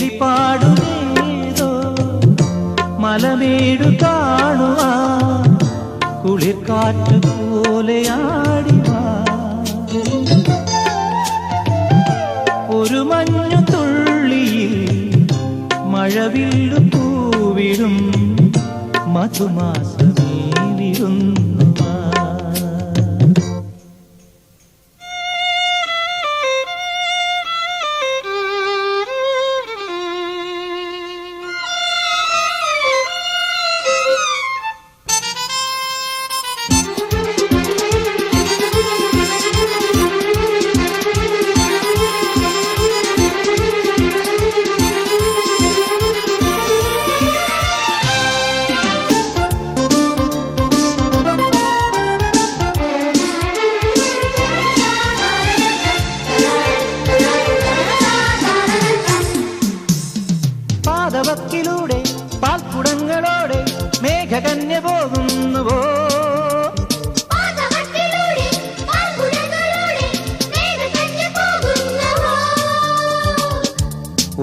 കിളിപ്പാടുമേതോ മലമേടു കാണുവാ കുളിർക്കാറ്റ് പോലെയാടിവാ ഒരു മഞ്ഞു തുള്ളിയിൽ മഴവില്ലു പൂവിടും മധുമാസമേ വിരുന്നു പാദവക്കിലൂടെ പാൽക്കുടങ്ങളോടെ മേഘകന്യ പോകുന്നുവോ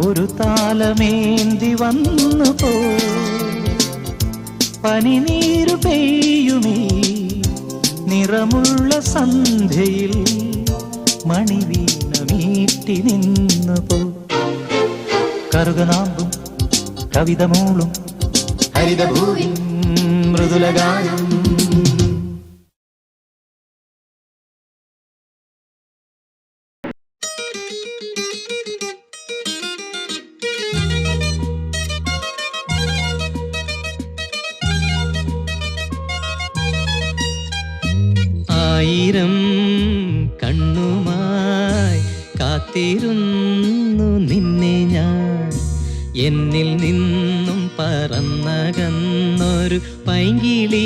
ഒരു താലമേന്തി വന്നു പോ പനിനീരു പെയ്യുമേ നിറമുള്ള സന്ധ്യയിൽ മണിവീണ മീട്ടി നിന്നു പോ കറുകനാമ്പും കവിതമൂളും ഹരിതഭൂവി മൃദുലഗാനം ആയിരം കണ്ണുമായി കാത്തിരുന്നു നിന്നെ ഞാൻ എന്നിൽ നിന്നും പറന്നകന്നൊരു പൈങ്കിളി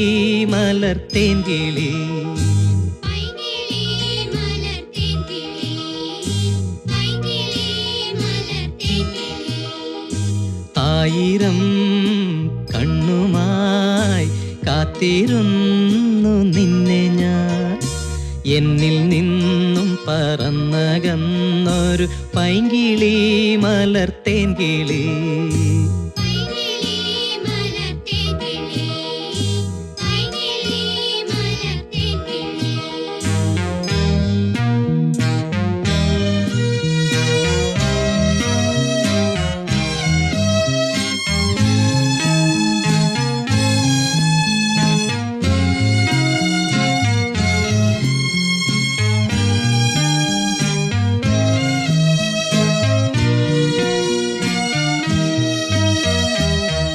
മലർത്തേൻ കിളി ആയിരം കണ്ണുമായി കാത്തിരുന്നു നിന്നെ ഞാൻ എന്നിൽ നിന്നും പറന്നകന്നൊരു പൈങ്കിളി മലർത്തേൻ കിളി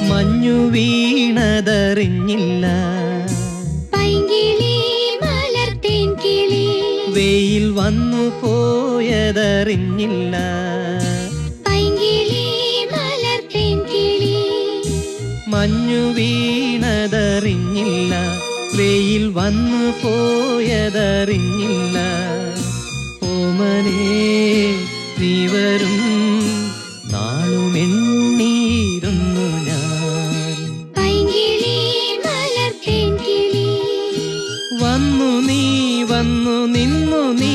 മഞ്ഞു വീണതറിഞ്ഞില്ല പൈങ്കിളി മലർത്തേൻ കിളി വെയിൽ വന്നു പോയതറിഞ്ഞില്ല പൈങ്കിളി മലർത്തേൻ കിളി മഞ്ഞു വീണതറിഞ്ഞില്ല വെയിൽ വന്നു പോയതറിഞ്ഞില്ല ഓമനേ നീ വരും നാളുമെണ്ണീരുന്നു ഞാൻ പൈങ്കിളി മലർത്തേൻ കിളി വന്നു നീ വന്നു നിന്നു നീ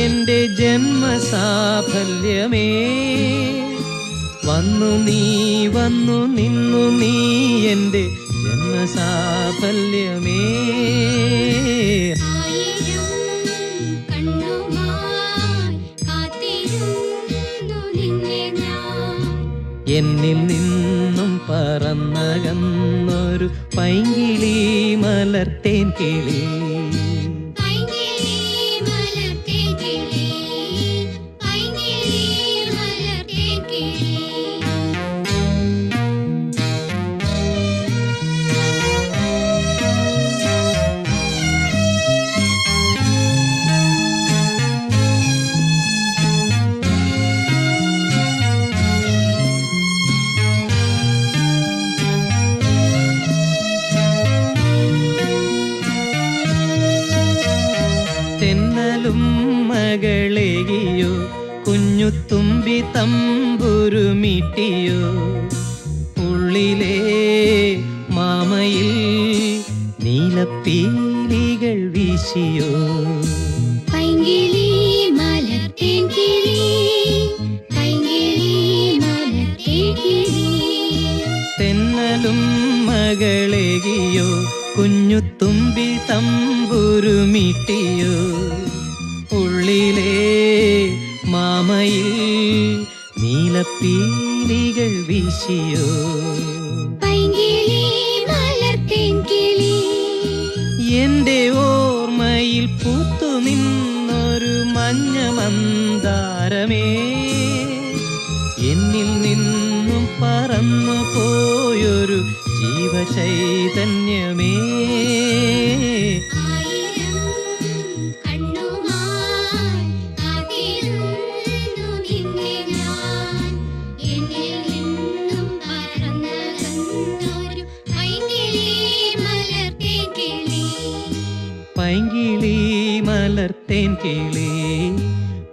എൻ്റെ ജന്മസാഫല്യമേ വന്നു നീ വന്നു നിന്നു നീ എൻ്റെ ജന്മസാഫല്യമേ എന്നിൽ നിന്നും പറന്നകന്നൊരു പൈങ്കിളി മലർത്തേൻ കിളി തെന്നലും മകളെയോ കുഞ്ഞുത്തുമ്പി തമ്പുരുമിട്ടിയോ ഉള്ളിലെ മാമയിൽ നീലപ്പീലികൾ വീശിയോ പൈങ്കിളി മലർത്തേൻ കിളി പൈങ്കിളി മലർത്തേൻ പാലും മകളെകിയോ കുഞ്ഞു തുമ്പി തമ്പുരുമിട്ടിയോ ഉള്ളിലെ മാമയിൽ നീലപ്പീലികൾ വീശിയോ എന്റെ ഓർമ്മയിൽ പൂത്തു നിന്നൊരു മഞ്ഞ മന്ദാരമേ എന്നിൽ നിന്നും പറന്നു പോയൊരു ജീവചൈതന്യമേ പൈങ്കിളി മലർത്തേൻ കിളി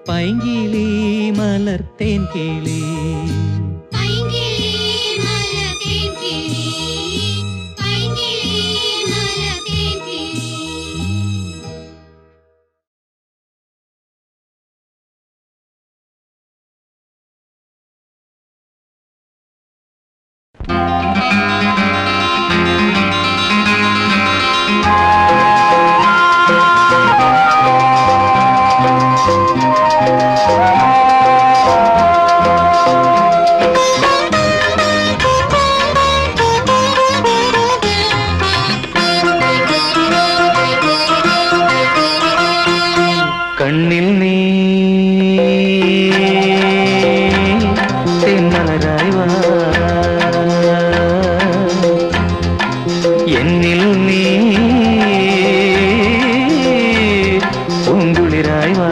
പൈങ്കിളി മലർത്തേൻ കിളി കണ്ണിൽ നീ തെന്മലരായി വാ എന്നിൽ നീ പൂങ്കുളിരായി വാ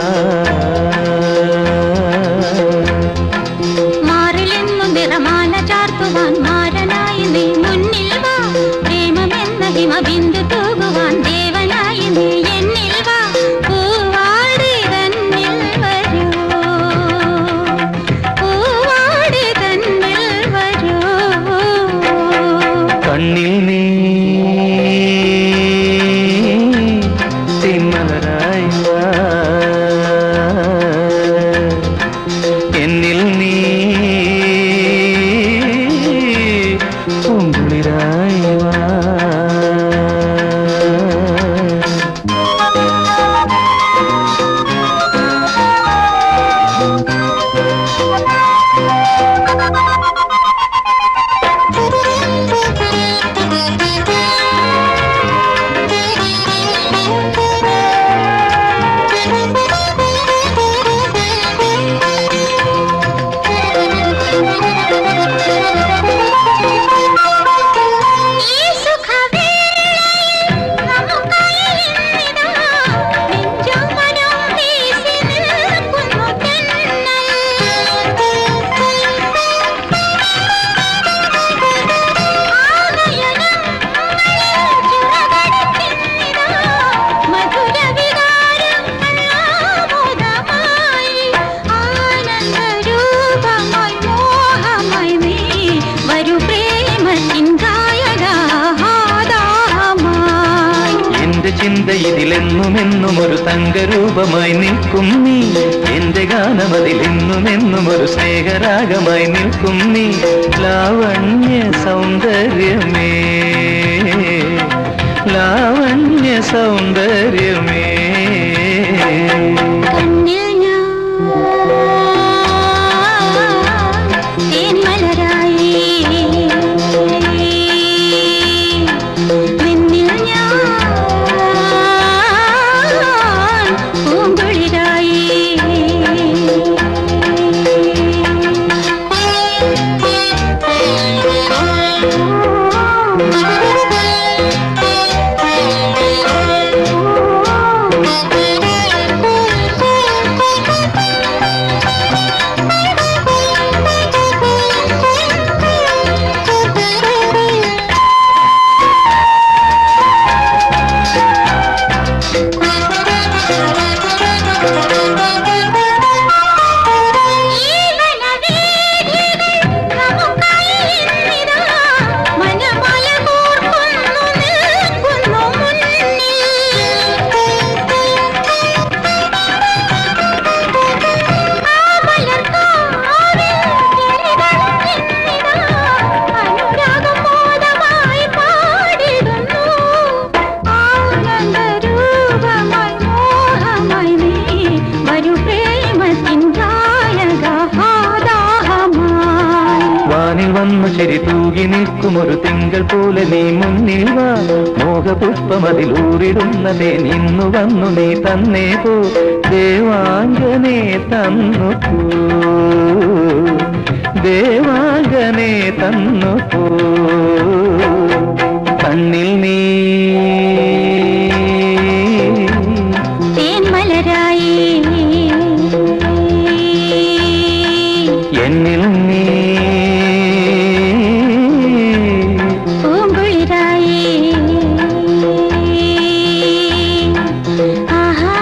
മാറിലെന്നു നിറമാല ചാർത്തുവാൻ മാരനായി നീ മുന്നിൽ വാ പ്രേമമെന്ന ഹിമബിന്ദു തൂകുവാൻ ദേവനായി നീ എന്നിൽ വാ കണ്ണിൽ നീ തെന്മലരായി വാ എന്നിൽ നീ പൂങ്കുളിരായി വാ ചിന്ത ഇതിലെന്നുമെന്നും ഒരു തങ്കരൂപമായി നിൽക്കും നീ എന്റെ ഗാനമതിലെന്നുമെന്നും ഒരു സ്നേഹരാഗമായി നിൽക്കും നീ ലാവണ്യ സൗന്ദര്യമേ ലാവണ്യ സൗന്ദര്യമേ ശരി തൂകി നിൽക്കുമൊരു തിങ്കൾ പോലെ നീ മുന്നിൽ വാ. മോഹപുഷ്പമതിലൂറിടുന്നതേ നിന്നു വന്നു നീ തന്നേ പോ. ദേവാംഗനെ തന്നു പോ, ദേവാംഗനെ തന്നു പോ. കണ്ണിൽ നീ തേന്മലരായി, എന്നിൽ നീ പൂങ്കുളിരായി. ആഹാ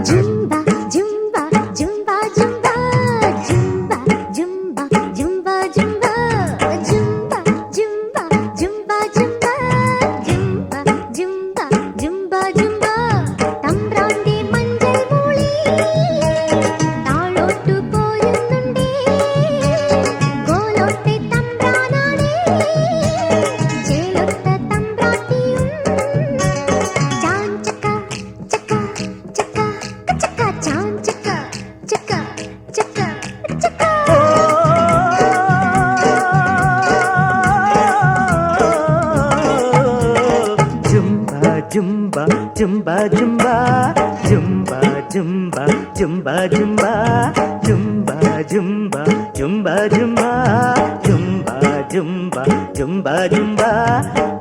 Jumba, jumba, jumba, jumba, jumba, jumba, jumba, jumba, jumba, jumba, jumba, jumba, jumba, jumba, jumba.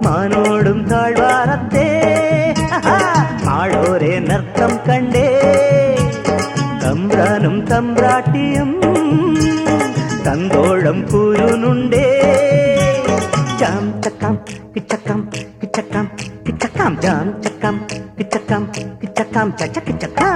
മാനോടും താഴ്വാരത്തെ ആളോരെ നൃത്തം കണ്ടേ. തമ്പ്രാനും തമ്പ്രാട്ടിയും തങ്കോളം കൂരുന്നുണ്ടേ. ചാം ചക്കാം കിച്ചക്കാം കിച്ചക്കാം കിച്ചക്കാം ജാം ചക്കാം കിച്ചക്കാം കിച്ചക്കാം ചച്ച കിച്ചക്കാ.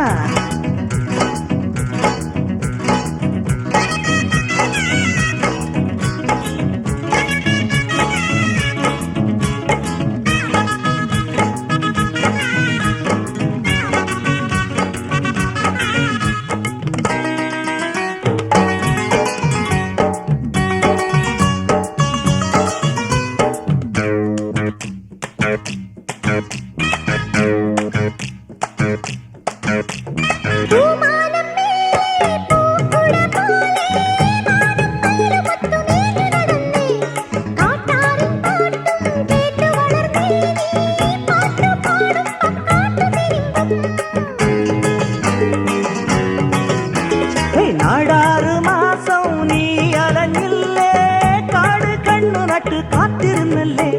നാടാറ് മാസം നീ അലഞ്ഞില്ലേ, കാട് കണ്ണു നട്ട് കാത്തിരുന്നല്ലേ.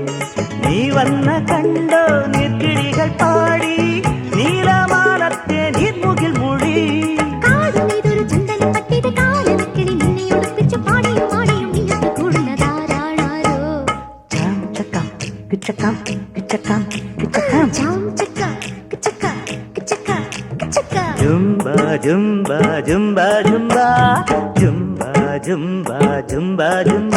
നീ വന്ന കണ്ടോ നീർക്കിളികൾ പാടി, നീലമാനത്തെ നീർമുകിൽ മൂടി. കിച്ചക്കാം കിച്ചക്കാം കിച്ചക്കാം ജുംബ ജുംബ ജുംബ ജുംബ ജുംബ ജുംബ ജുംബ ജുംബ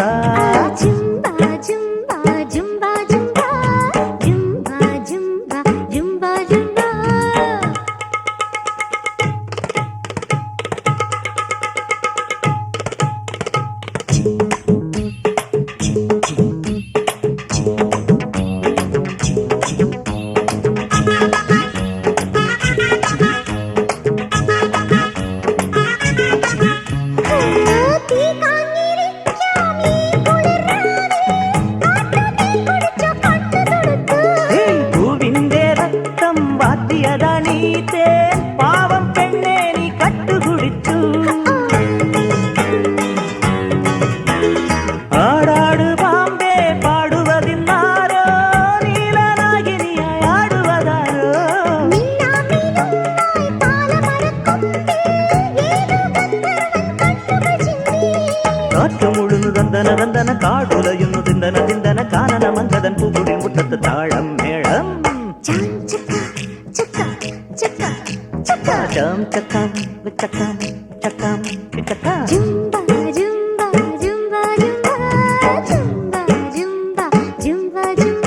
ചക്ക ജുംബ ജുംബ ജുംബ ജുംബ ജുംബ ജുംബ ജുംബ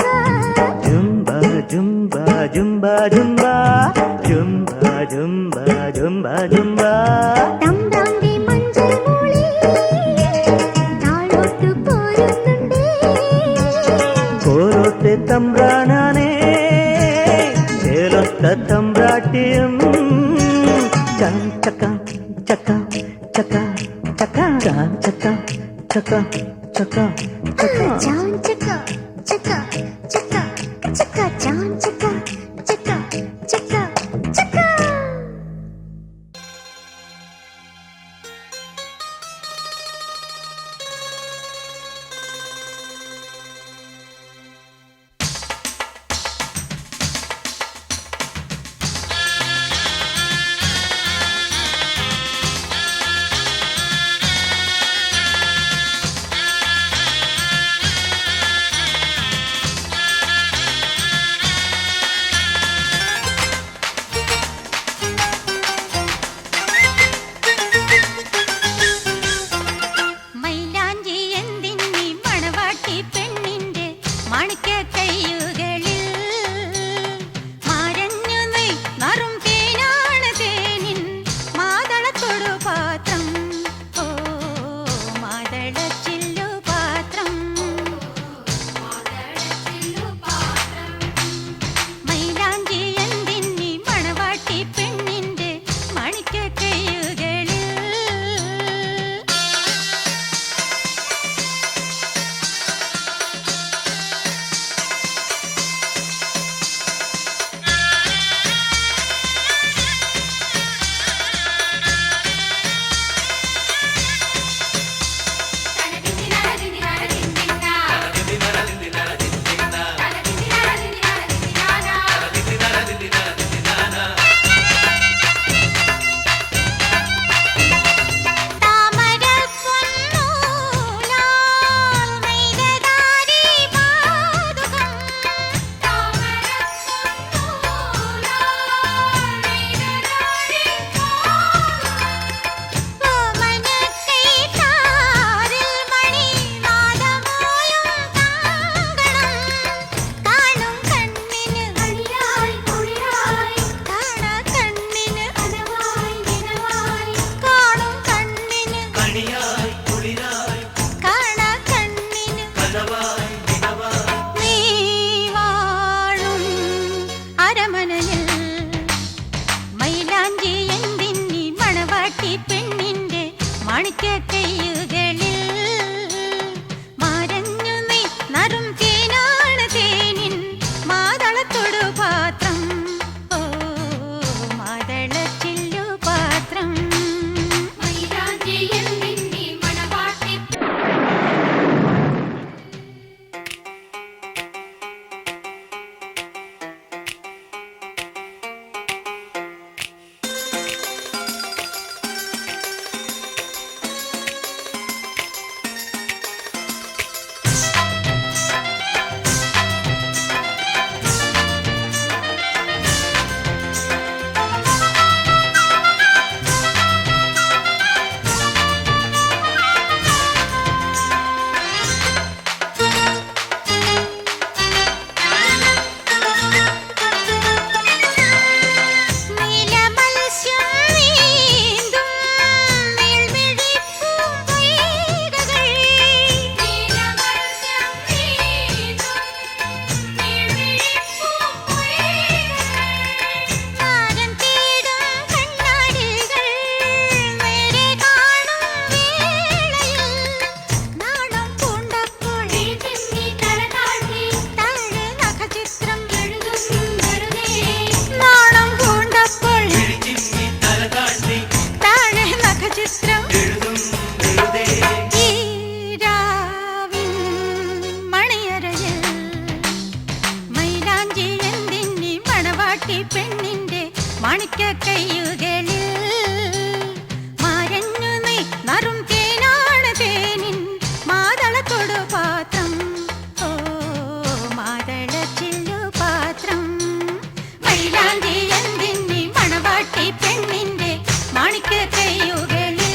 ജുംബ ജുംബ ജുംബ ജുംബ ജുംബ ജുംബ ജുംബ തമ്പ്രാന്റെ മഞ്ചൽ മൂളി താളോട്ട് പോരുന്നുണ്ട് പോരോട്ടെ തമ്പ്രാനാനേ ചേലൊത്ത തമ്പ്രാട്ടിയും ചക്ക ചക്ക ചക്ക ചക്ക ചക്ക ചക്ക ചക്ക ചക്ക ചാൻ ചക്ക ചക്ക ചക്ക ചക്ക ചാൻ ചക്ക ചക്ക ചക്ക ചക്ക പെണ്ണിന്റെ മാണിക്ക കയ്യുകളിൽ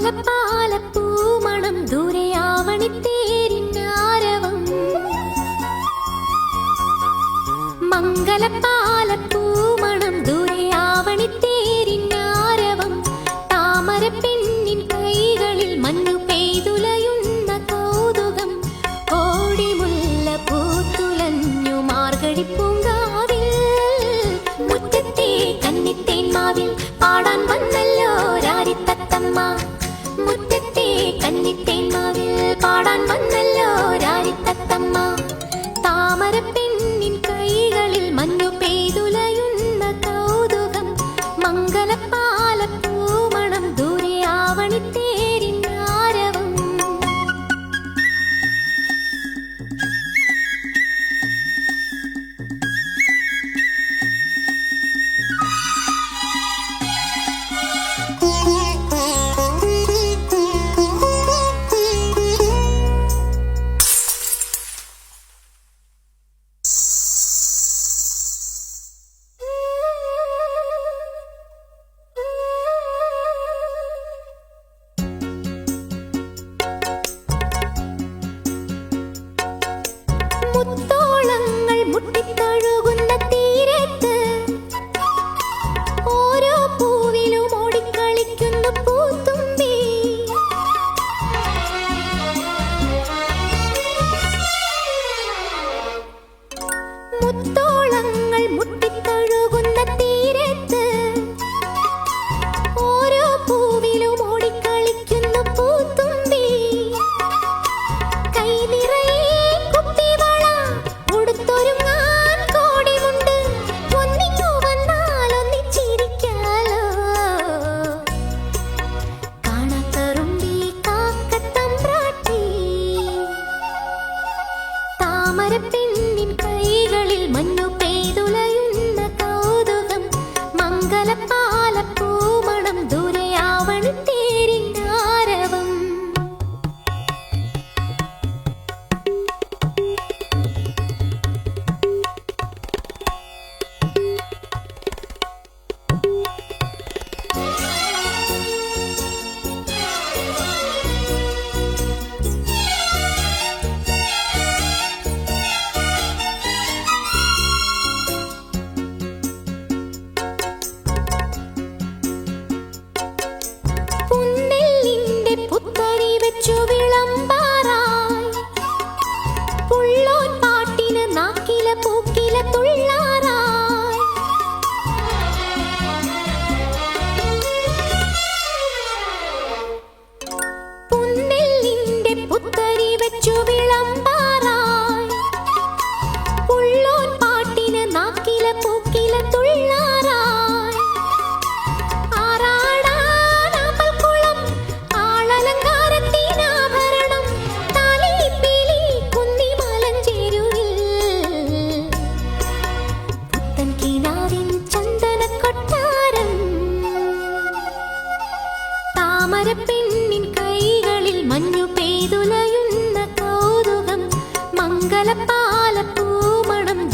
മംഗലപ്പാലപ്പൂമണം ദൂരെയാവണിത്തേരിന്നാരവം മംഗലപ്പാലപ്പൂമണം ദൂരെയാവണിത്തേരിന്നാരവം താമരപ്പെണ്ണിൻ കൈകളിൽ മഞ്ഞു പെയ്തുലയുന്ന കൗതുകം ഓടിമുല്ല പൂത്തുലഞ്ഞു മാർഗഴിപ്പൂങ്കാവിൽ മുറ്റത്തെ കന്നിത്തേന്മാവിൽ പാടാൻ വന്നല്ലോ രാരിത്തത്തമ്മ മുറ്റത്തെ കന്നിത്തേന്മാവിൽ പാടാൻ വന്നല്ലോ രാരിത്തത്തമ്മ താമരപ്പെണ്ണിൻ കൈകളിൽ മഞ്ഞു പെയ്തുലയുന്ന കൗതുകം മംഗലപ്പാലപ്പൂമണം ദൂരെയാവണിത്തേരിന്നാരവം മുത്തോളങ്ങൾ മുട്ടിത്തഴുകുന്ന തീരത്ത് ഓരോ പൂവിലും ഓടിക്കളിക്കുന്ന പൂത്തുമ്പി മുത്തോളങ്ങൾ മുട്ടിത്തഴുകുന്ന തീരത്ത് ഓരോ പൂവിലും ഓടിക്കളിക്കുന്ന പൂത്തുമ്പി കൈ നിറയെ കുപ്പിവള ഉടുത്തൊരുങ്ങാൻ കോടിമുണ്ട് ഒന്നിങ്ങു വന്നാൽ ഒന്നിച്ചിരിക്കാലോ കാണാത്തറുമ്പി കാക്കത്തമ്പ്രാട്ടി താമരപ്പെണ്ണിൻ കൈകളിൽ മഞ്ഞു പെയ്തുലയുന്ന കൗതുകം മംഗലപ്പാലപ്പൂമണം ദൂരെയാവണിത്തേരിന്നാരവം പുന്നെല്ലിന്റെ പുത്തരി വെച്ചു വിളമ്പാറായി പുള്ളോൻ പാട്ടിന് നാക്കില പൂക്കില തുള്ളാറായി പുന്നെല്ലിന്റെ പുത്തരി വെച്ചു വിളമ്പാറായി പുള്ളോൻ പാട്ടിന് നാക്കില പൂക്കില തുള്ളാറായി ആറാടാനാമ്പൽക്കുളം ആളലങ്കാരത്തിനാഭരണം താലിപ്പീലി കുന്നിമലഞ്ചേരുവിൽ പുത്തൻ കിനാവിൻ ചന്ദനക്കൊട്ടാരം താമരപ്പെണ്ണിൻ കൈകളിൽ മഞ്ഞു പെയ്തുലയുന്ന കൗതുകം മംഗലപ്പാലപ്പൂമണം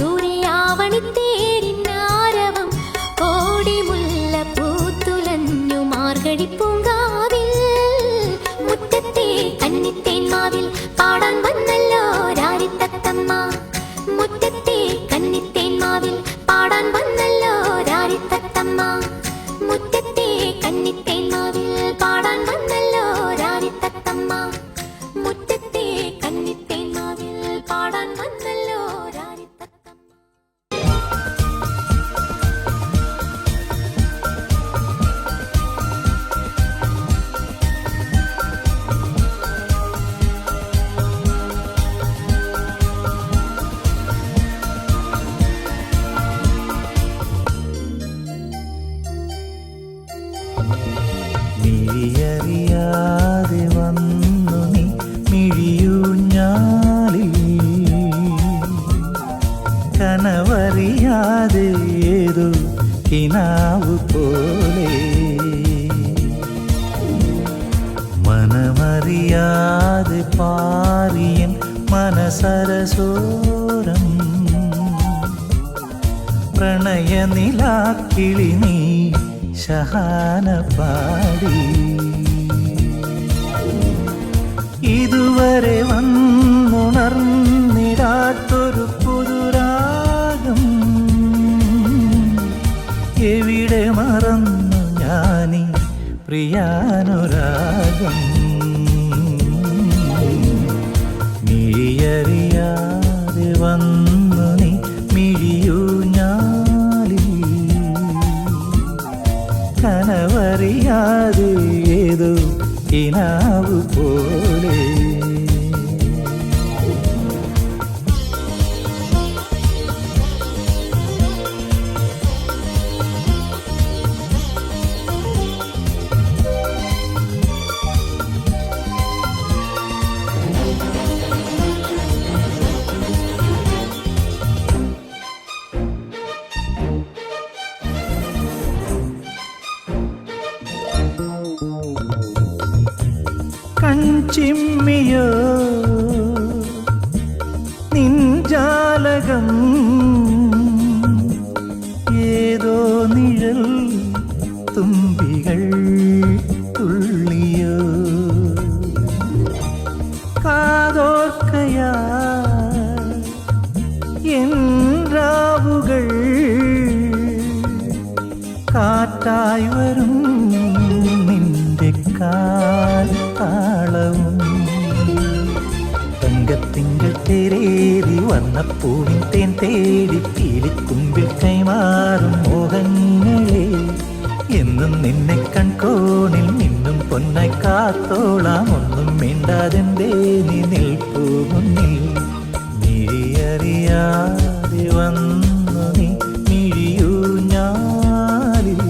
ദൂരെയാവണിത്തേരിന്നാരവം കോടിമുല്ല പൂത്തുലഞ്ഞു മാർഗഴിപ്പൂങ്കാവിൽ മുറ്റത്തെ കന്നിത്തേന്മാവിൽ പാടാൻ വന്നല്ലോ രാരിത്തത്തമ്മ മുറ്റത്തെ കന്നിത്തേന്മാവിൽ പാടാൻ വന്നല്ലോ രാരിത്തത്തമ്മ മുറ്റത്തെ കന്നിത്തേന്മാവിൽ പാടാൻ വന്നല്ലോ രാരിത്തത്തമ്മ മുറ്റത്തെ കന്നിത്തേന്മാവിൽ പാടാൻ വന്നല്ലോ രാരിത്തത്തമ്മ മിഴിയറിയാതെ വന്നു നീ മിഴിയൂഞ്ഞാലിൽ കനവറിയാതെ ഏതോ കിനാവ് പോലെ മനമറിയാതെ പാറിയൻ മനസരസോരം പ്രണയനിലാക്കിളി നീ ശഹാന പാടി ഇതുവരെ വന്നുണർന്നിടാത്തൊരു പുതുരാഗം എവിടെ മറന്നു ഞാനീ പ്രിയാനുരാഗം മിഴിയറിയാതെ വന്നു നീ മിഴിയൂ ഞാലിൽ കനവറിയാതെ ഏതോ കിനാവു പോലെ കൺചിമ്മിയോ നിൻജാലകം ഏതോ നിഴൽ തുമ്പികൾ തുള്ളിയോ കാതോർക്കയാ എൻ രാവുകൾ കാറ്റായി വരും നിന്റെ കാലവും തങ്കത്തിങ്കൾ തേരേറി വന്നപ്പൂവിൻ തേൻ തേടി പീലിക്കുമ്പിൽ കൈമാറും മോഹങ്ങളെ എന്നും നിന്നെ കൺകോണിൽ നിന്നും പൊന്നായി കാത്തോളാം ഒന്നും മിണ്ടാതെന്തേ നീ നിൽപ്പൂ മുന്നിൽ മിഴിയറിയാതെ വന്നു നീ മിഴിയൂ ഞാലിൽ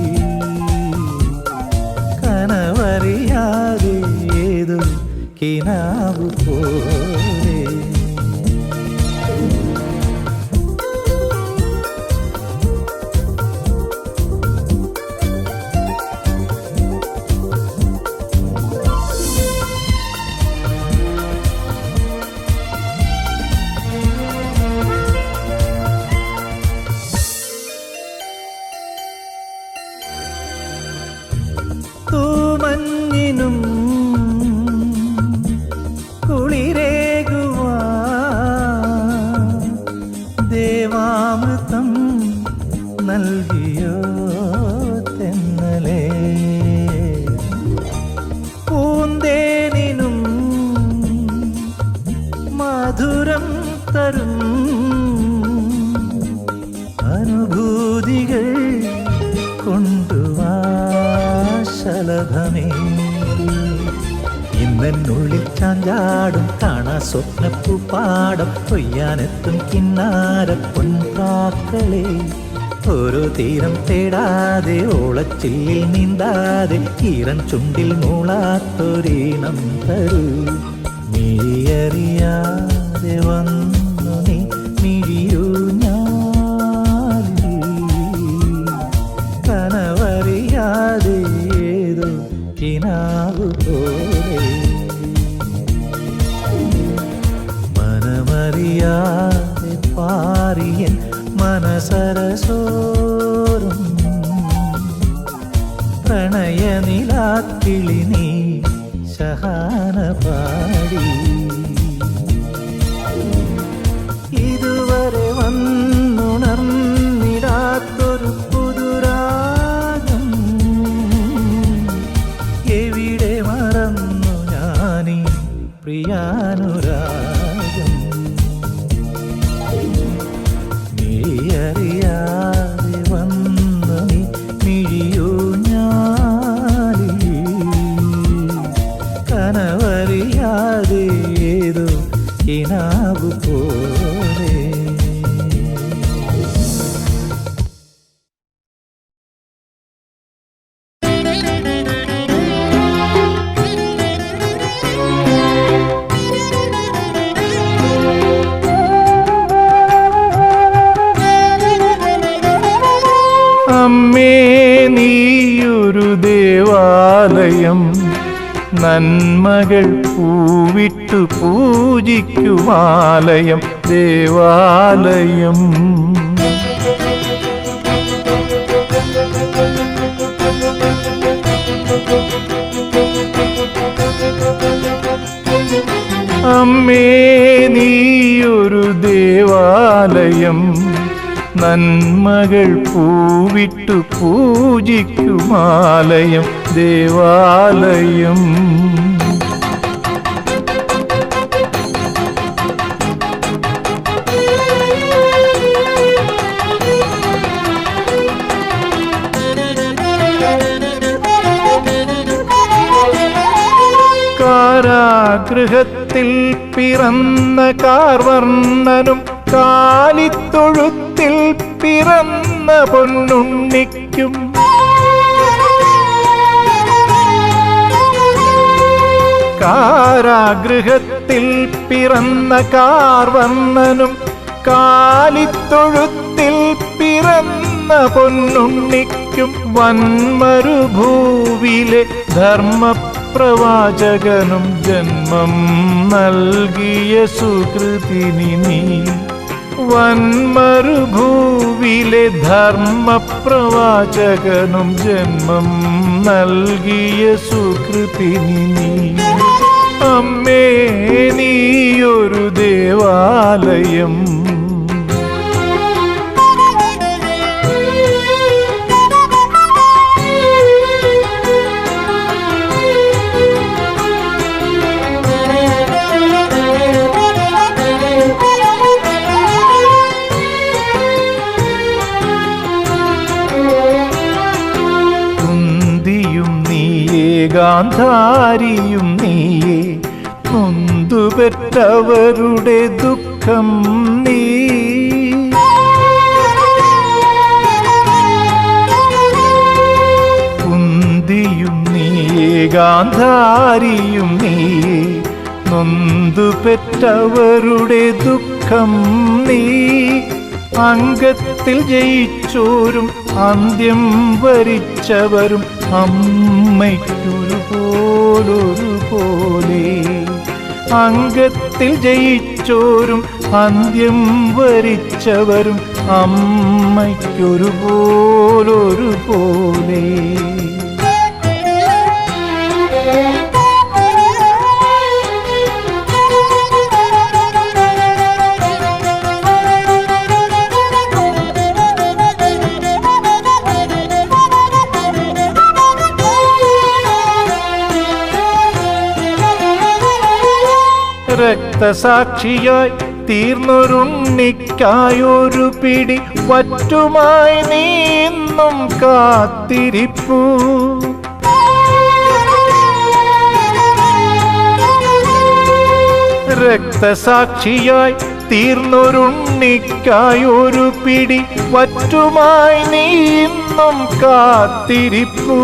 കനവറിയാതെ ഏതോ കിനാവു പോലെ തൂമഞ്ഞിനും കുളിരേകുവാൻ ദേവാമൃതം നൽകിയോ തെന്നലേ പൂന്തേനിനും മധുരം തരും അനുഭൂതികൾ കൊണ്ടുവാ ശലഭമേ ഇന്നെന്നുള്ളിൽ ചാഞ്ചാടും കാണാ സ്വപ്നപ്പൂപ്പാടം കൊയ്യാനെത്തും കിന്നാര പൊൻപ്രാക്കളെ ഓരോ തീരം തേടാതെ ഓളച്ചില്ലിൽ നീന്താതെ ഈറൻ ചുണ്ടിൽ മൂളാത്തൊരീണം തരൂ മിഴിയറിയാതെ വന്നു നീ മിഴിയൂ ഞാലിൽ കനവറിയാതെ ഏതോ കിനാവു പോലെ മനമറിയാതെ പാറിയൻ മനസരസോറും പ്രണയനിലാക്കിളി നീ ശഹാന പാടി ഇതുവരെ വന്നുണർന്നിടാത്തൊരു പുതുരാഗം എവിടെ മറന്നു ഞാനീ പ്രിയാനുരാഗം മിഴിയറിയാതെ വന്നു നീ മിഴിയൂ ഞാലിൽ കനവറിയാതെ ഏതോ കിനാവു പോലെ അമ്മേ നീയൊരു ദേവാലയം നന്മകൾ പൂവിട്ടു പൂജിക്കുമാലയം ദേവാലയം നന്മകൾ പൂവിട്ടു പൂജിക്കുമാലയം ദേവാലയം. കാരാഗൃഹത്തിൽ പിറന്ന കാർവർണ്ണനും കാലിത്തൊഴുത്തിൽ പിറന്ന പൊന്നുണ്ണിക്കും കാരാഗൃഹത്തിൽ പിറന്ന കാർവർണ്ണനും കാലിത്തൊഴുത്തിൽ പിറന്ന പൊന്നുണ്ണിക്കും വൻമരുഭൂവിലെ ധർമ്മപ്രവാചകനും ജന്മം നൽകിയ സുകൃതിനി നീ. വൻമരുഭൂവിലെ ധർമ്മപ്രവാചകനും ജന്മം നൽകിയ സുകൃതിനി നീ. അമ്മേ നീയൊരു ദേവാലയം. ഗാന്ധാരിയും നീയേ, നൊന്തുപെറ്റവരുടെ ദുഃഖം നീ. കുന്തിയും നീയേ, ഗാന്ധാരിയും നീയേ, നൊന്തുപെറ്റവരുടെ ദുഃഖം നീ. അംഗത്തിൽ ജയിച്ചോരും അന്ത്യം വരിച്ചവരും അമ്മയ്ക്കൊരുപോലൊരുപോലെ. അംഗത്തിൽ ജയിച്ചോരും അന്ത്യം വരിച്ചവരും അമ്മയ്ക്കൊരുപോലൊരുപോലെ. രക്തസാക്ഷിയായി തീർന്നൊരുണ്ണിക്കായൊരു പിടി വറ്റുമായി നീന്നും കാത്തിരിപ്പൂ. രക്തസാക്ഷിയായി തീർന്നൊരുണ്ണിക്കായൊരു പിടി വറ്റുമായി നീന്നും കാത്തിരിപ്പൂ.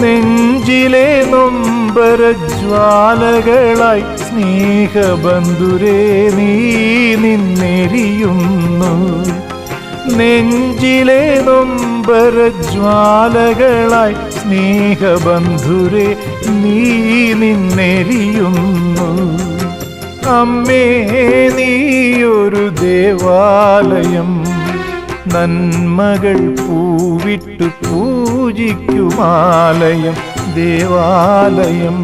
നെഞ്ചിലെ നൊമ്പരജ്വാലകളായി സ്നേഹബന്ധുരേ നീ നിന്നെരിയുന്നു. നെഞ്ചിലെ നൊമ്പരജ്വാലകളായി സ്നേഹബന്ധുരേ നീ നിന്നെരിയുന്നു. അമ്മേ നീയൊരു ദേവാലയം. നന്മകൾ പൂവിട്ടു പൂജിക്കുമാലയം ദേവാലയം.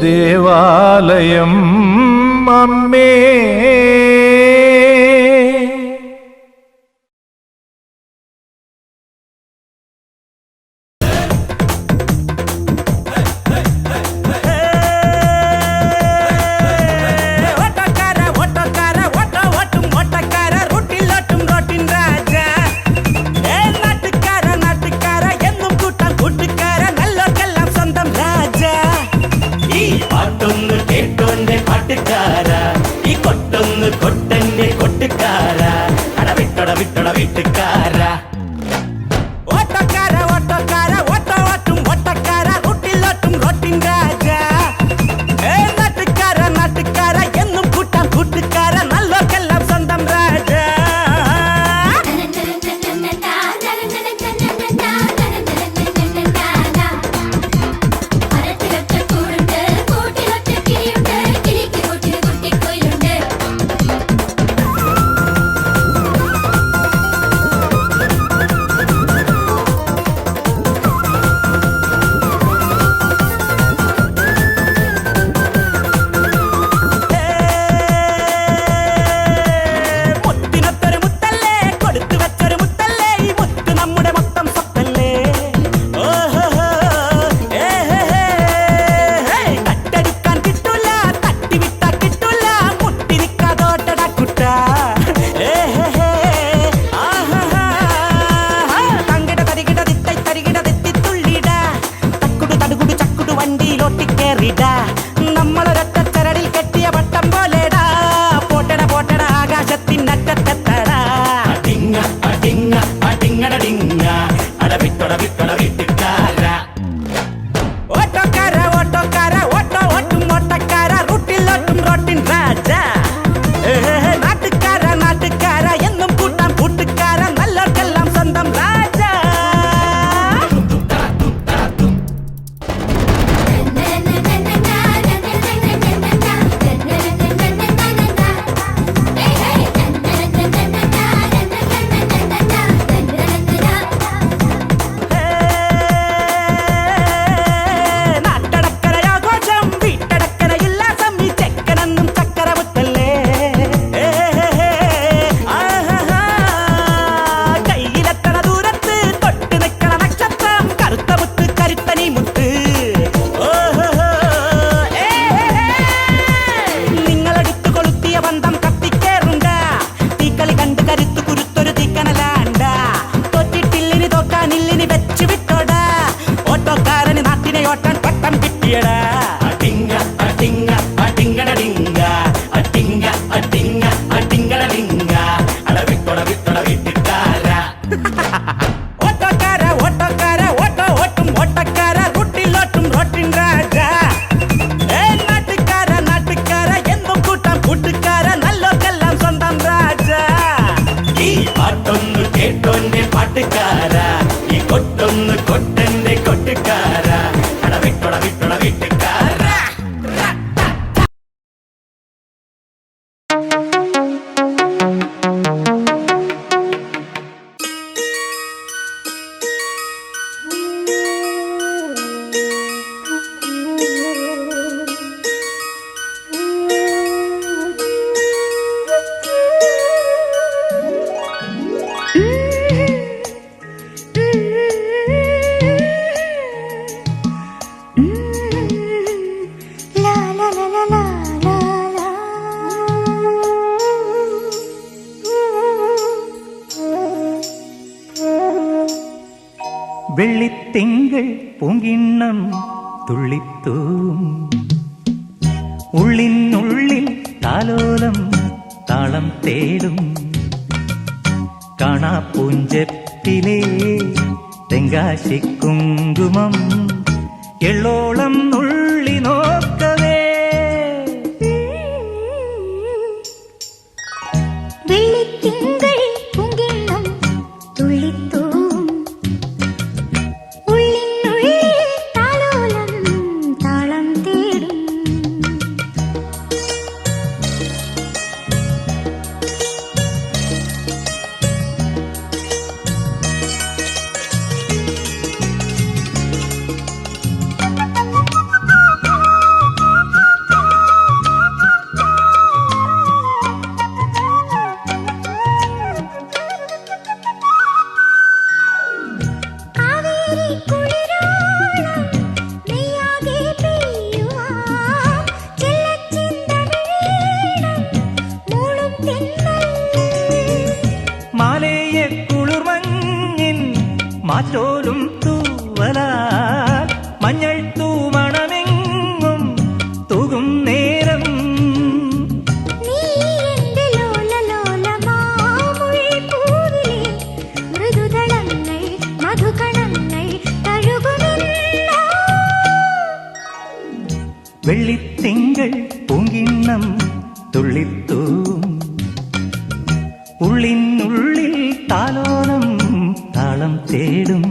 ദേവാലയം അമ്മേ. പാട്ടൊന്ന് കേട്ടോന്റെ പാട്ടുകാര, ഈ കൊട്ടൊന്ന് കൊട്ട ഡിങ്ക അട വിട്ടോട വിട്ടോട വീട്ടുകാര ഓട്ടോക്കാര ഓട്ടോക്കാര ഓട്ടോ ഓട്ടും ഓട്ടക്കാര റൂട്ടിലോട്ടും റോട്ടിൻ രാജ നാട്ടുകാര നാട്ടുകാര എന്നും കൂട്ടാൻ കൂട്ടുകാര നല്ലവർക്കെല്ലാം സ്വന്തം രാജ വെള്ളിത്തിങ്കൾ പൂങ്കിണ്ണം തുള്ളിത്തൂം ഉള്ളിനുള്ളിൽ താലോലം താളം തേടും കാണാപ്പൂഞ്ചപ്പിലെ തെങ്കാശിക്കുങ്കുമം എള്ളോളം നുള്ളി നോക്കവേ വെള്ളിത്തിങ്കൾ പൂങ്കിണ്ണം തുള്ളിത്തൂ മാറ്റോലും തൂവല മഞ്ഞൾ തൂമണമെങ്ങും തൂകും നേരം വെള്ളിത്തിങ്കൾ പൂങ്കിണ്ണം തുള്ളിത്തൂം ഉള്ളിനുള്ളിൽ താലോലം താളം തേടും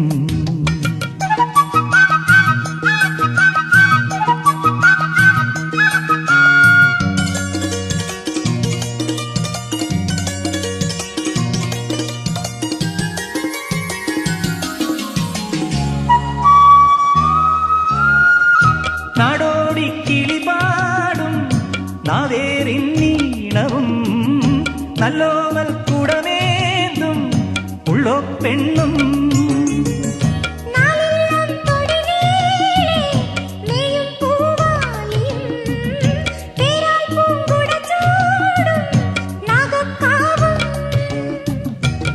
നാടോടി കിളിപാടും നാവേറിൻ നീണവും നല്ലോമൽ കുടമേന്തും ഉള്ളോ പെണ്ണും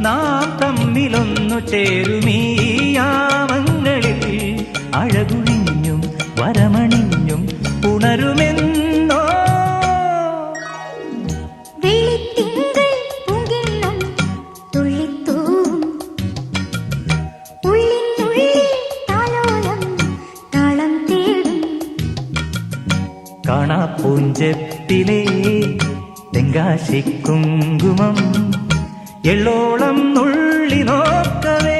നാം തമ്മിലൊന്നു ചേരുമീയാമങ്ങളിൽ അഴകുഴിഞ്ഞും വരമണിഞ്ഞും ഉണരുമെന്നോ വെള്ളിത്തിങ്കൾ പൂങ്കിണ്ണം തുള്ളിത്തൂം പൂഞ്ചെപ്പിലെ തെങ്കാശി കുങ്കുമം എള്ളോളം നുള്ളി നോക്കവേ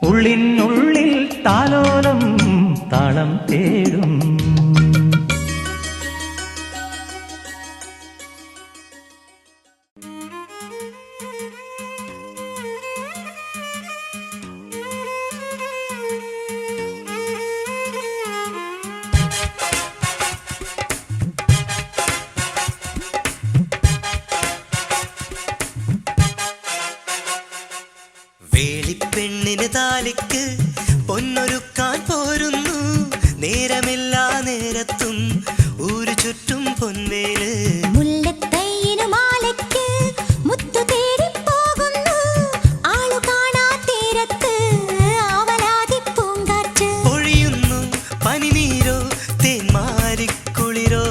ഉള്ളിനുള്ളിൽ താലോലം താളം തേടും. വേളിപ്പെണ്ണിന് താലിക്ക് പൊന്നൊരുക്കാൻ പോരുന്നു, നേരമില്ലാ നേരത്തും ഊരു ചുറ്റും പൊൻവേല്. മുല്ലത്തൈയിനു മാലയ്ക്ക് മുത്തു തേടി പോകുന്നു, ആളു കാണാ തീരത്ത് ആവലാതി പൂങ്കാറ്റ്. പൊഴിയുന്നു പനിനീരോ തേന്മാരിക്കുളിരോ,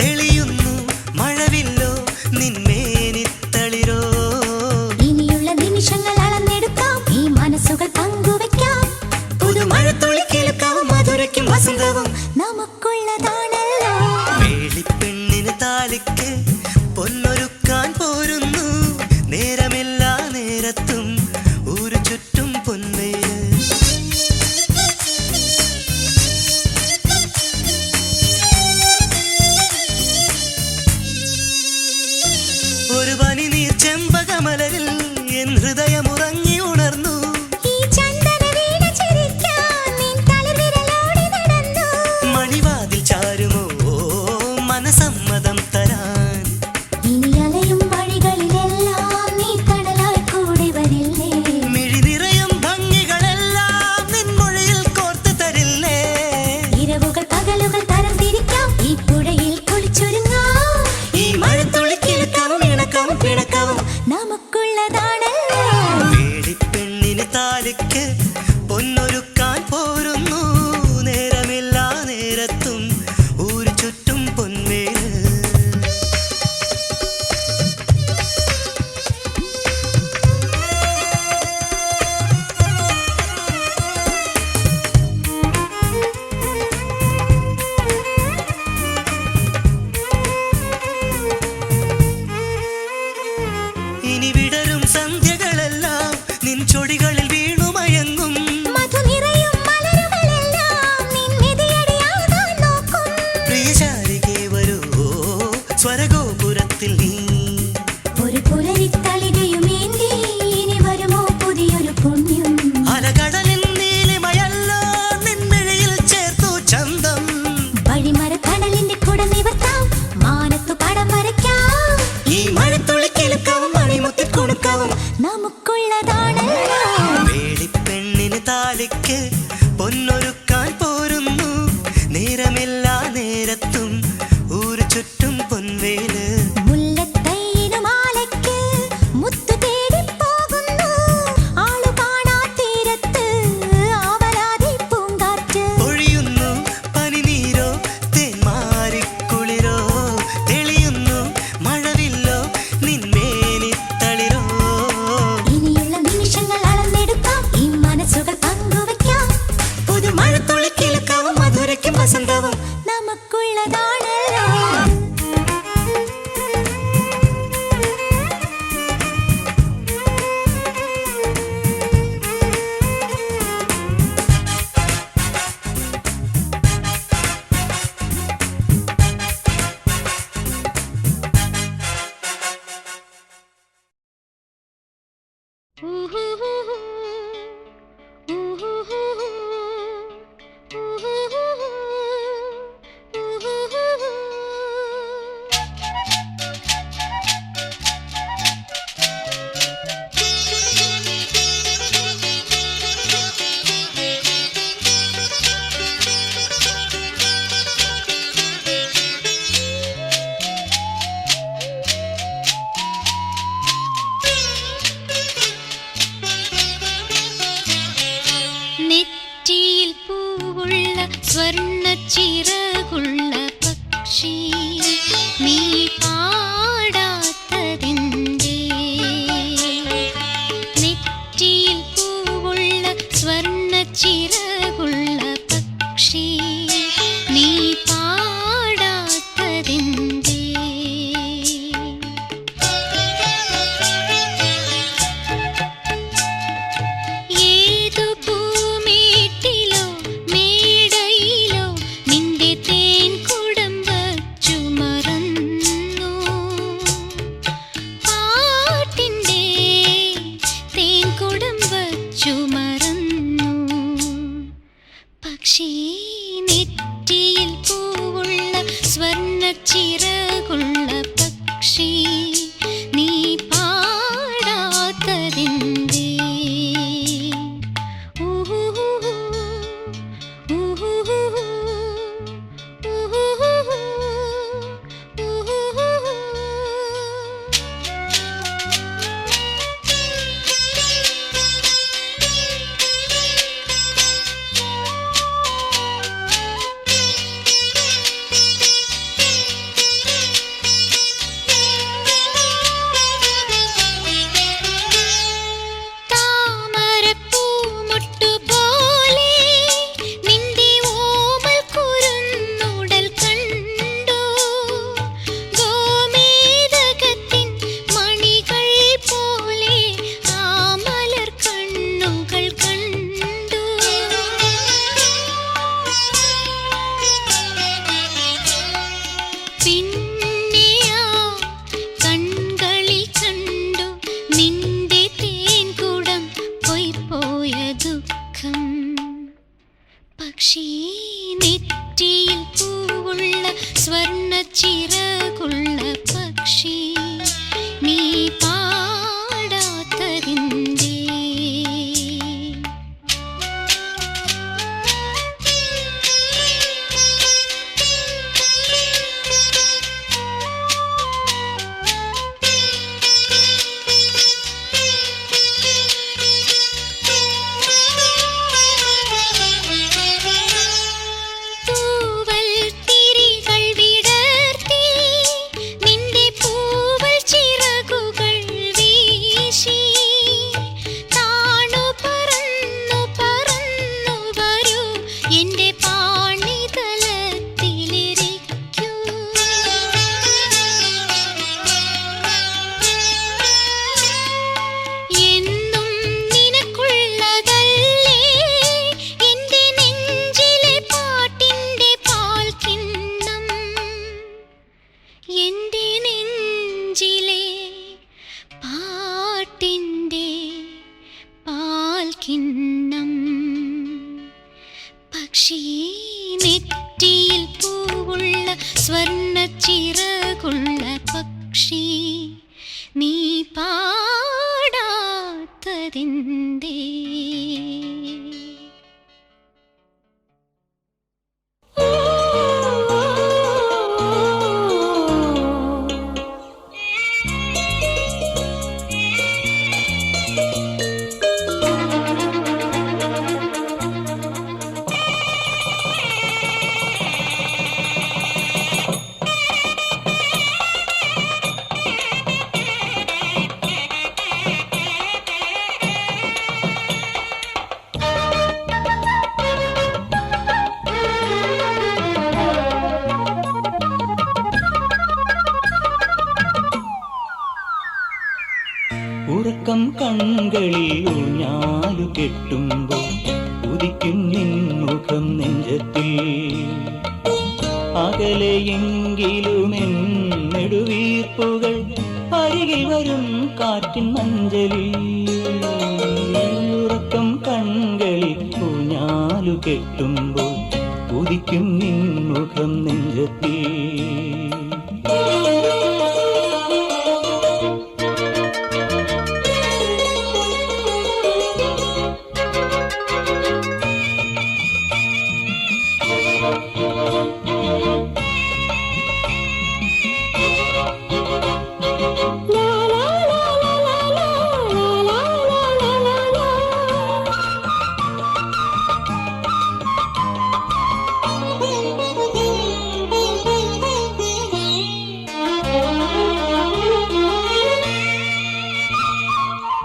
തെളിയുന്നു മഴവില്ലോ നിന്മേനിത്തളിരോ. ഇനിയുള്ള നിമിഷങ്ങൾ അളന്നെടുക്കാം, ഈ മനസ്സുകൾ പങ്കുവെക്കാം. പുതുമഴത്തുള്ളി കേൾക്കാം, മധുരയ്ക്കും വസന്തവും നമുക്കുള്ളതാണല്ലോ. വേളിപ്പെണ്ണിന് താലിക്ക് പൊന്നൊരുക്കാൻ പോരുന്നു, നേരമില്ലാ നേരത്തും ഊരു ചുറ്റും പൊൻവേല്. ഒരു പനിനീർ ചെമ്പകമലരിൽ എൻ ഹൃദയമുറങ്ങി ഉണർന്നു. ഈ ചന്ദന വീണ ചിരിക്കാൻ നിൻ തളിർവിരലോടി നടന്നു. മണിവാതിൽ ചാരുമോ മനസമ്മതം തരാൻ. ഇനി അലയും വഴികളിലെല്ലാം നീ കടലായി കൂടി വരില്ലേ. മിഴി നിറയും ഭംഗികളെല്ലാം നിൻമൊഴിയിൽ കോർത്ത് തരില്ലേ. ഇരവുകൾ പകലുകൾ തരം തിരിക്കാം, ഈ പുഴയിൽ കുളിച്ചൊരുങ്ങാം. ഈ മഴത്തുള്ളി കിഴക്കാവും ഇണക്കാവും പിണക്കാവും നമുക്കുള്ളതാണല്ലോ. വേളിപ്പെണ്ണിന് താലിക്ക് പൊന്നൊരുക്കാൻ പോരുന്നു, നേരമില്ലാ നേരത്തും ഊരു ചുറ്റും പൊൻവേല്. ഇനി വിടരും സന്ധ്യകളെല്ലാം നിൻ ചൊടികളിൽ വീണുമയങ്ങും. മധു നിറയും മലരുകളെല്ലാം നിന്നെതിയടിയാകാൻ നോക്കും. പ്രിയശാരികേ വരൂ സ്വരഗോപുരത്തിൽ നീ. ഒരു പുലരിത്തളികയുമേന്തി ഇനി വരുമോ പുതിയൊരു പുണ്യം. അലകടലിൻ നീലിമയല്ലോ നിൻമിഴിയിൽ ചേർത്തു ചന്തം. വഴിമരത്തണലിന്റെ കുട നിവർത്താം, മാനത്തു പടം വരയ്ക്കാം. ഈ മഴത്തുള്ളി കിഴക്കാവും മണിമുത്തിൽ കുണുക്കാവും നമുക്കുള്ളതാണല്ലോ. വേളിപ്പെണ്ണിന് താലിക്ക് പൊന്നൊരുക്കാൻ പോരുന്നു, നേരമില്ലാ നേരത്തും ഊരു ചുറ്റും പൊൻവേല്. മുല്ലത്തൈയിനു മാലയ്ക്ക് മുത്തു തേടി പോകുന്നു, ആളു കാണാ തീരത്ത് ആവലാതി പൂങ്കാറ്റ്. പൊഴിയുന്നു പനിനീരോ തേന്മാരിക്കുളിരോ, തെളിയുന്നു മഴവില്ലോ നിന്മേനിത്തളിരോ. ഇനിയുള്ള നിമിഷങ്ങൾ അളന്നെടുക്കാം, ഈ മനസ്സുകൾ പങ്കുവെക്കാം. പുതുമഴത്തുള്ളി കിഴക്കാവും മധുരയ്ക്കും വസന്തവും നമുക്കുള്ളതാണല്ലോ. സ്വർണ്ണച്ചിറകുള്ള പക്ഷി നീ പാടാത്തതിൻ്റെ പക്ഷി നെറ്റിയിൽ പൂവുള്ള സ്വർണ്ണച്ചിറകുള്ള പക്ഷി നീ പാടാത്തതിൻ്റെ പക്ഷി നെറ്റിയിൽ പൂവുള്ള സ്വർണ്ണച്ചിറകുള്ള പക്ഷി നീ പാടാത്തതിൻ്റെ ഉറക്കം കൺകളിൽ ഊഞ്ഞാലു കെട്ടുമ്പോൾ ഉദിക്കും നിൻമുഖം നെഞ്ചത്തിൽ അകലെയെങ്കിലും നെടുവീർപ്പുകൾ അരികിൽ വരും കാറ്റിൻ മഞ്ചലിൽ ഉറക്കം കൺകളിൽ ഊഞ്ഞാലു കെട്ടുമ്പോൾ ഉദിക്കും നിൻമുഖം നെഞ്ചത്തിൽ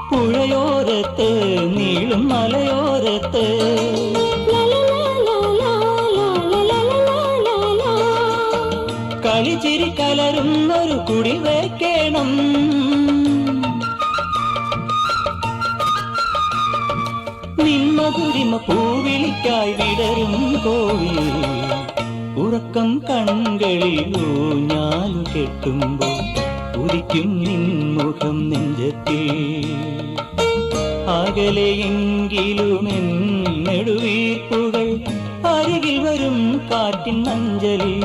പുഴയോരത്ത് നീളും മലയോരത്ത് കളിച്ചിരി കലരുന്നൊരു കുടി വെക്കണം നിന്മധുരിമ പൂവിളിക്കായി വിടരും കോവിൽ ഉറക്കം കൺകളിൽ ഊഞ്ഞാലു കെട്ടുമ്പോൾ ഉദിക്കും നിൻമുഖം നെഞ്ചത്തിൽ അകലെയെങ്കിലും നെടുവീർപ്പുകൾ അരികിൽ വരും കാറ്റിൻ മഞ്ചലിൽ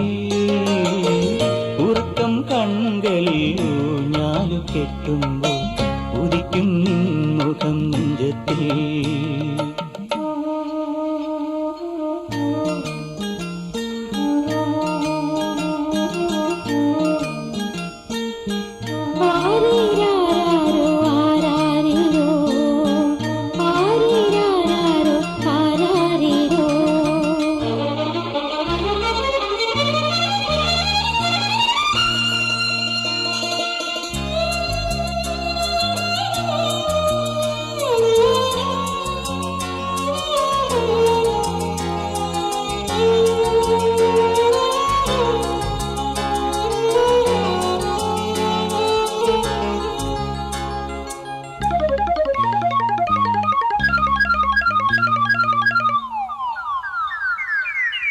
കെട്ടുമ്പോൾ ഉദിക്കും മുഖം നെഞ്ചത്തിൽ.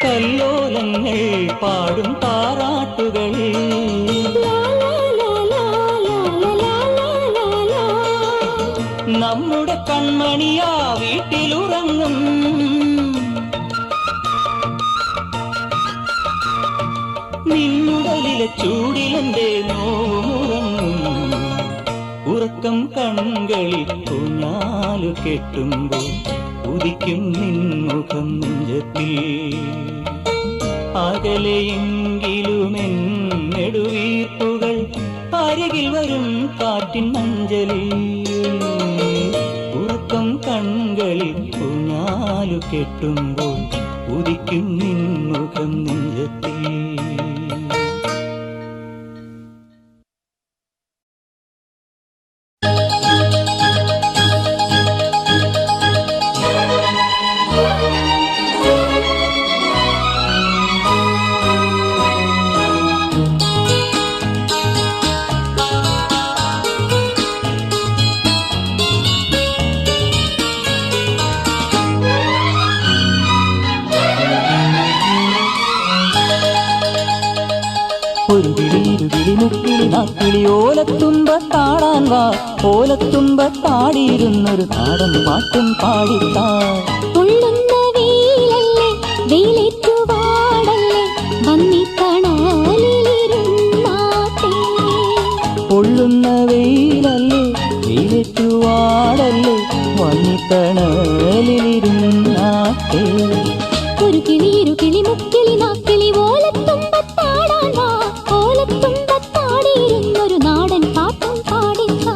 കല്ലോലങ്ങൾ പാടും താരാട്ടുകളിൽ നമ്മുടെ കൺമണിയാ വീട്ടിലുറങ്ങും. നിന്നുടലിലെ ചൂടിലെന്റെ നോവുറങ്ങും. ഉറക്കം കൺകളിൽ ഊഞ്ഞാലു കെട്ടുമ്പോൾ ഉദിക്കും നിൻമുഖം നെഞ്ചത്തിൽ. അകലെയെങ്കിലുമെൻ നെടുവീർപ്പുകൾ അരികിൽ വരും കാറ്റിൻ മഞ്ചലിൽ. ഉറക്കം കൺകളിൽ ഊഞ്ഞാലു കെട്ടുമ്പോൾ ഉദിക്കും നിൻമുഖം നെഞ്ചത്തിൽ. ഒരു കിളിയിരുകിളി മുക്കിളി നാക്കിളി ഓലത്തുമ്പത്താടാൻ വാ. ഓലത്തുമ്പത്താടിയിരുന്നൊരു നാടൻ പാട്ടും പാടിത്താ. പൊള്ളുന്ന വെയിലല്ലേ വെയിലേറ്റുവാടല്ലേ വന്നിത്തണലിരുന്നാട്ടെ. പൊള്ളുന്ന വെയിലല്ലേ വെയിലേറ്റുവാടല്ലേ വന്നിത്തണലിരുന്നാട്ടെ. ഒരു കിളിയിരു കിളി മുക്കിളി നാക്കിളി ഓലത്തുമ്പത്താടാൻ വാ. ഓലത്തുമ്പത്താടിയിരുന്നൊരു നാടൻ പാട്ടും പാടിത്താ.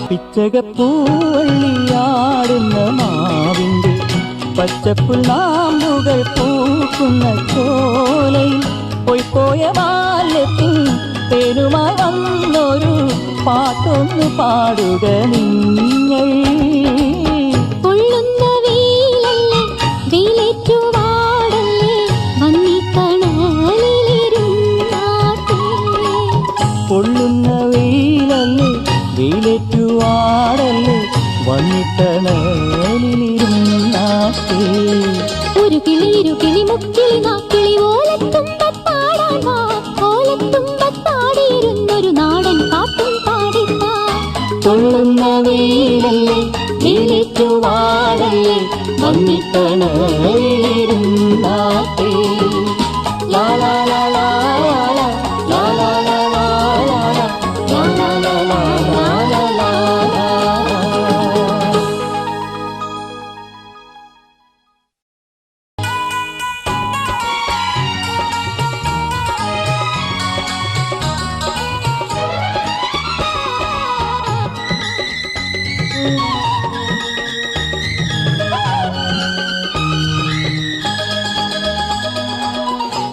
പിച്ചകപ്പൂവള്ളിയാടുന്ന മാവിൻ്റെ പച്ചപ്പുൽനാമ്പുകൾ പൂക്കുന്ന ചോലയിൽ പൊയ്പോയ ബാല്യത്തിൽ തേനുമായി വന്നൊരു പാട്ടൊന്നു പാടുക നിങ്ങൾ. പൊള്ളുന്ന വെയിലല്ലേ വെയിലേറ്റുവാടല്ലേ വന്നിത്തണലിരുന്നാട്ടെ. പൊള്ളുന്ന വെയിലല്ലേ വെയിലേറ്റുവാടല്ലേ വന്നിത്തണലിരുന്നാട്ടെ. ഒരു കിളിയിരു കിളി മുക്കിളി നാക്കിളി ഓലത്തുമ്പത്താടാൻ വാ. ഓലത്തുമ്പത്താടിയിരുന്നൊരു നാടൻ പാട്ടും പാടിത്താ. പൊള്ളുന്ന വെയിലല്ലേ വെയിലേറ്റുവാടല്ലേ വന്നിത്തണലിരുന്നാട്ടെ.